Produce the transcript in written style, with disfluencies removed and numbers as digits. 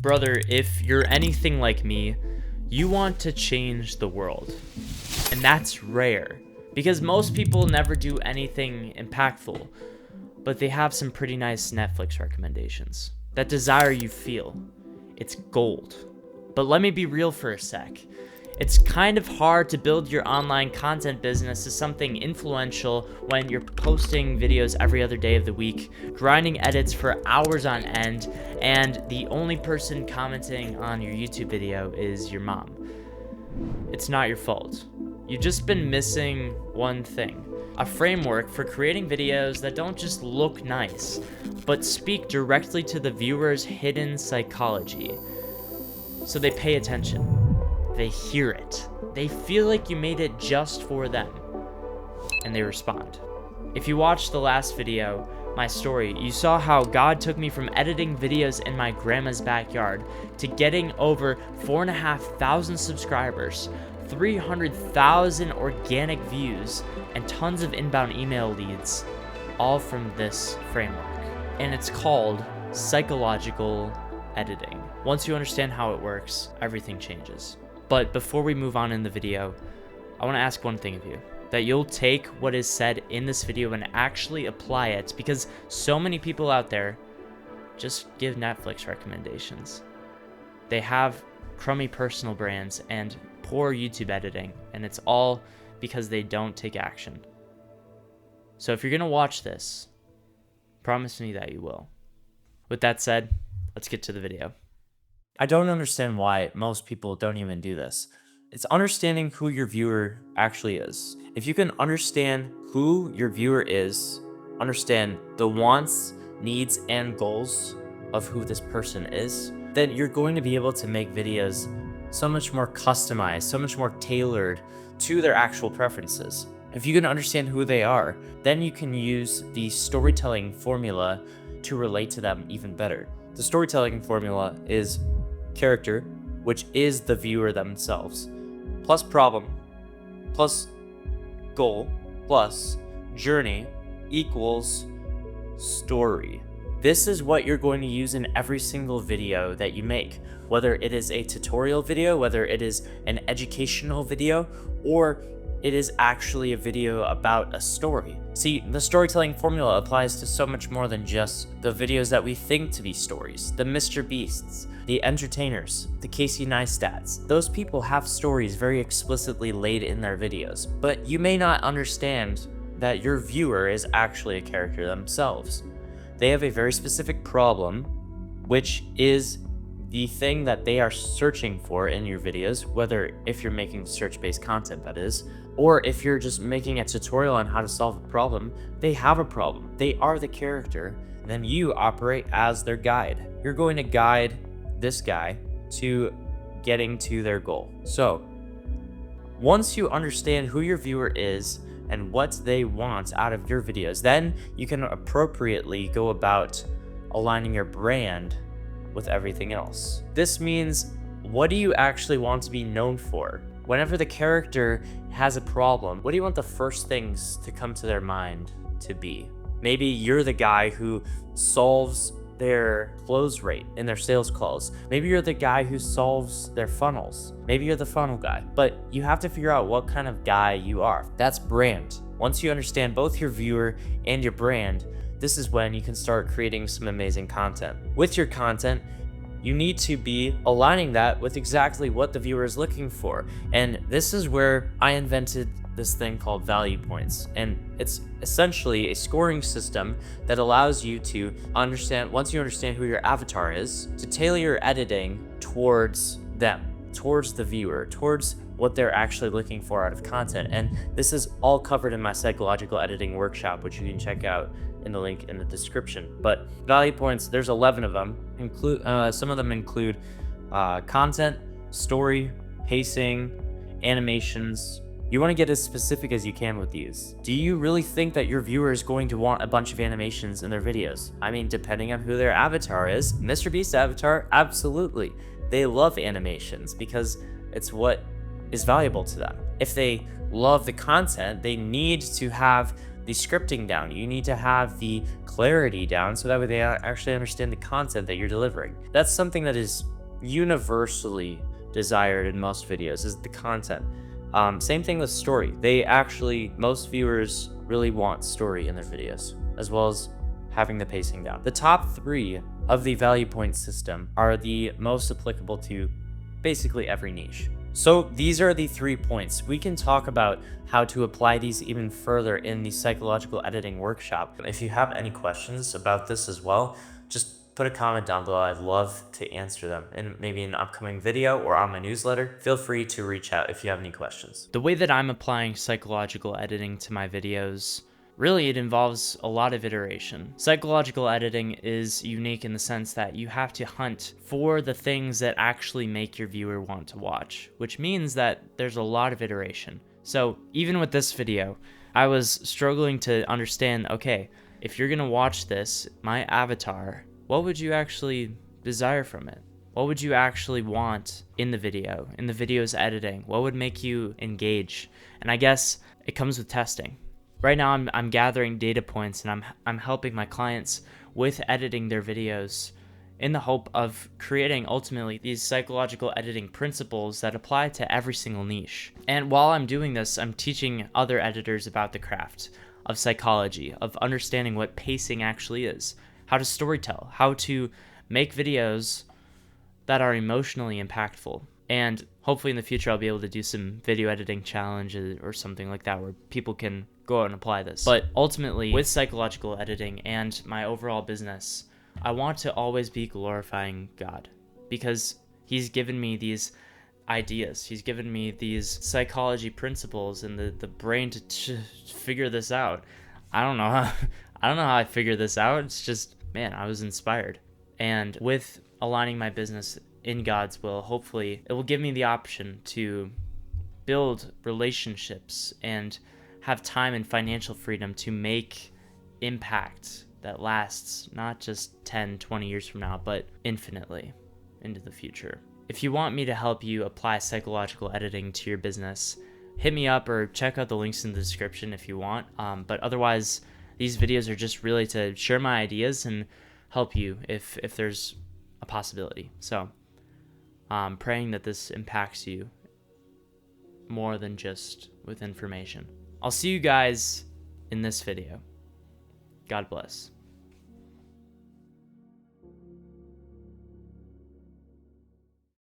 Brother, if you're anything like me, you want to change the world. And that's rare, because most people never do anything impactful, but they have some pretty nice Netflix recommendations. That desire you feel, it's gold. But let me be real for a sec. It's kind of hard to build your online content business to something influential when you're posting videos every other day of the week, grinding edits for hours on end, and the only person commenting on your YouTube video is your mom. It's not your fault. You've just been missing one thing: a framework for creating videos that don't just look nice, but speak directly to the viewer's hidden psychology. So they pay attention. They hear it. They feel like you made it just for them. And they respond. If you watched the last video, my story, you saw how God took me from editing videos in my grandma's backyard to getting over 4,500 subscribers, 300,000 organic views, and tons of inbound email leads, all from this framework. And it's called psychological editing. Once you understand how it works, everything changes. But before we move on in the video, I want to ask one thing of you: that you'll take what is said in this video and actually apply it, because so many people out there just give Netflix recommendations. They have crummy personal brands and poor YouTube editing, and it's all because they don't take action. So if you're going to watch this, promise me that you will. With that said, let's get to the video. I don't understand why most people don't even do this. It's understanding who your viewer actually is. If you can understand who your viewer is, understand the wants, needs, and goals of who this person is, then you're going to be able to make videos so much more customized, so much more tailored to their actual preferences. If you can understand who they are, then you can use the storytelling formula to relate to them even better. The storytelling formula is character, which is the viewer themselves, plus problem, plus goal, plus journey equals story. This is what you're going to use in every single video that you make, whether it is a tutorial video, whether it is an educational video, or it is actually a video about a story. See, the storytelling formula applies to so much more than just the videos that we think to be stories. The Mr. Beasts, the entertainers, the Casey Neistats. Those people have stories very explicitly laid in their videos, but you may not understand that your viewer is actually a character themselves. They have a very specific problem, which is the thing that they are searching for in your videos, whether if you're making search-based content, that is, or if you're just making a tutorial on how to solve a problem. They have a problem. They are the character, and then you operate as their guide. You're going to guide this guy to getting to their goal. So once you understand who your viewer is and what they want out of your videos, then you can appropriately go about aligning your brand with everything else. This means, what do you actually want to be known for? Whenever the character has a problem, what do you want the first things to come to their mind to be? Maybe you're the guy who solves their close rate in their sales calls. Maybe you're the guy who solves their funnels. Maybe you're the funnel guy. But you have to figure out what kind of guy you are. That's brand. Once you understand both your viewer and your brand, this is when you can start creating some amazing content. With your content, you need to be aligning that with exactly what the viewer is looking for. And this is where I invented this thing called value points. And it's essentially a scoring system that allows you to understand, once you understand who your avatar is, to tailor your editing towards them, towards the viewer, towards what they're actually looking for out of content. And this is all covered in my psychological editing workshop, which you can check out in the link in the description. But value points, there's 11 of them. Some of them include content, story, pacing, animations. You want to get as specific as you can with these. Do you really think that your viewer is going to want a bunch of animations in their videos? I mean, depending on who their avatar is. Mr. Beast avatar, absolutely. They love animations because it's what is valuable to them. If they love the content, they need to have the scripting down. You need to have the clarity down so that way they actually understand the content that you're delivering. That's something that is universally desired in most videos, is the content. Same thing with story. Most viewers really want story in their videos, as well as having the pacing down. The top 3 of the value point system are the most applicable to basically every niche. So these are the 3 points. We can talk about how to apply these even further in the psychological editing workshop. If you have any questions about this as well, just put a comment down below. I'd love to answer them in maybe an upcoming video or on my newsletter. Feel free to reach out if you have any questions. The way that I'm applying psychological editing to my videos, really, it involves a lot of iteration. Psychological editing is unique in the sense that you have to hunt for the things that actually make your viewer want to watch, which means that there's a lot of iteration. So even with this video, I was struggling to understand, okay, if you're gonna watch this, my avatar, what would you actually desire from it? What would you actually want in the video, in the video's editing? What would make you engage? And I guess it comes with testing. Right now, I'm gathering data points, and I'm helping my clients with editing their videos in the hope of creating ultimately these psychological editing principles that apply to every single niche. And while I'm doing this, I'm teaching other editors about the craft of psychology, of understanding what pacing actually is, how to storytell, how to make videos that are emotionally impactful. And hopefully in the future, I'll be able to do some video editing challenges or something like that where people can go out and apply this. But ultimately, with psychological editing and my overall business, I want to always be glorifying God, because he's given me these ideas. He's given me these psychology principles and the brain to figure this out. I don't know how I figured this out. It's just, man, I was inspired. And with aligning my business in God's will, hopefully it will give me the option to build relationships and have time and financial freedom to make impact that lasts not just 10, 20 years from now, but infinitely into the future. If you want me to help you apply psychological editing to your business, hit me up or check out the links in the description if you want. But otherwise, these videos are just really to share my ideas and help you if there's a possibility. So I'm praying that this impacts you more than just with information. I'll see you guys in this video. God bless.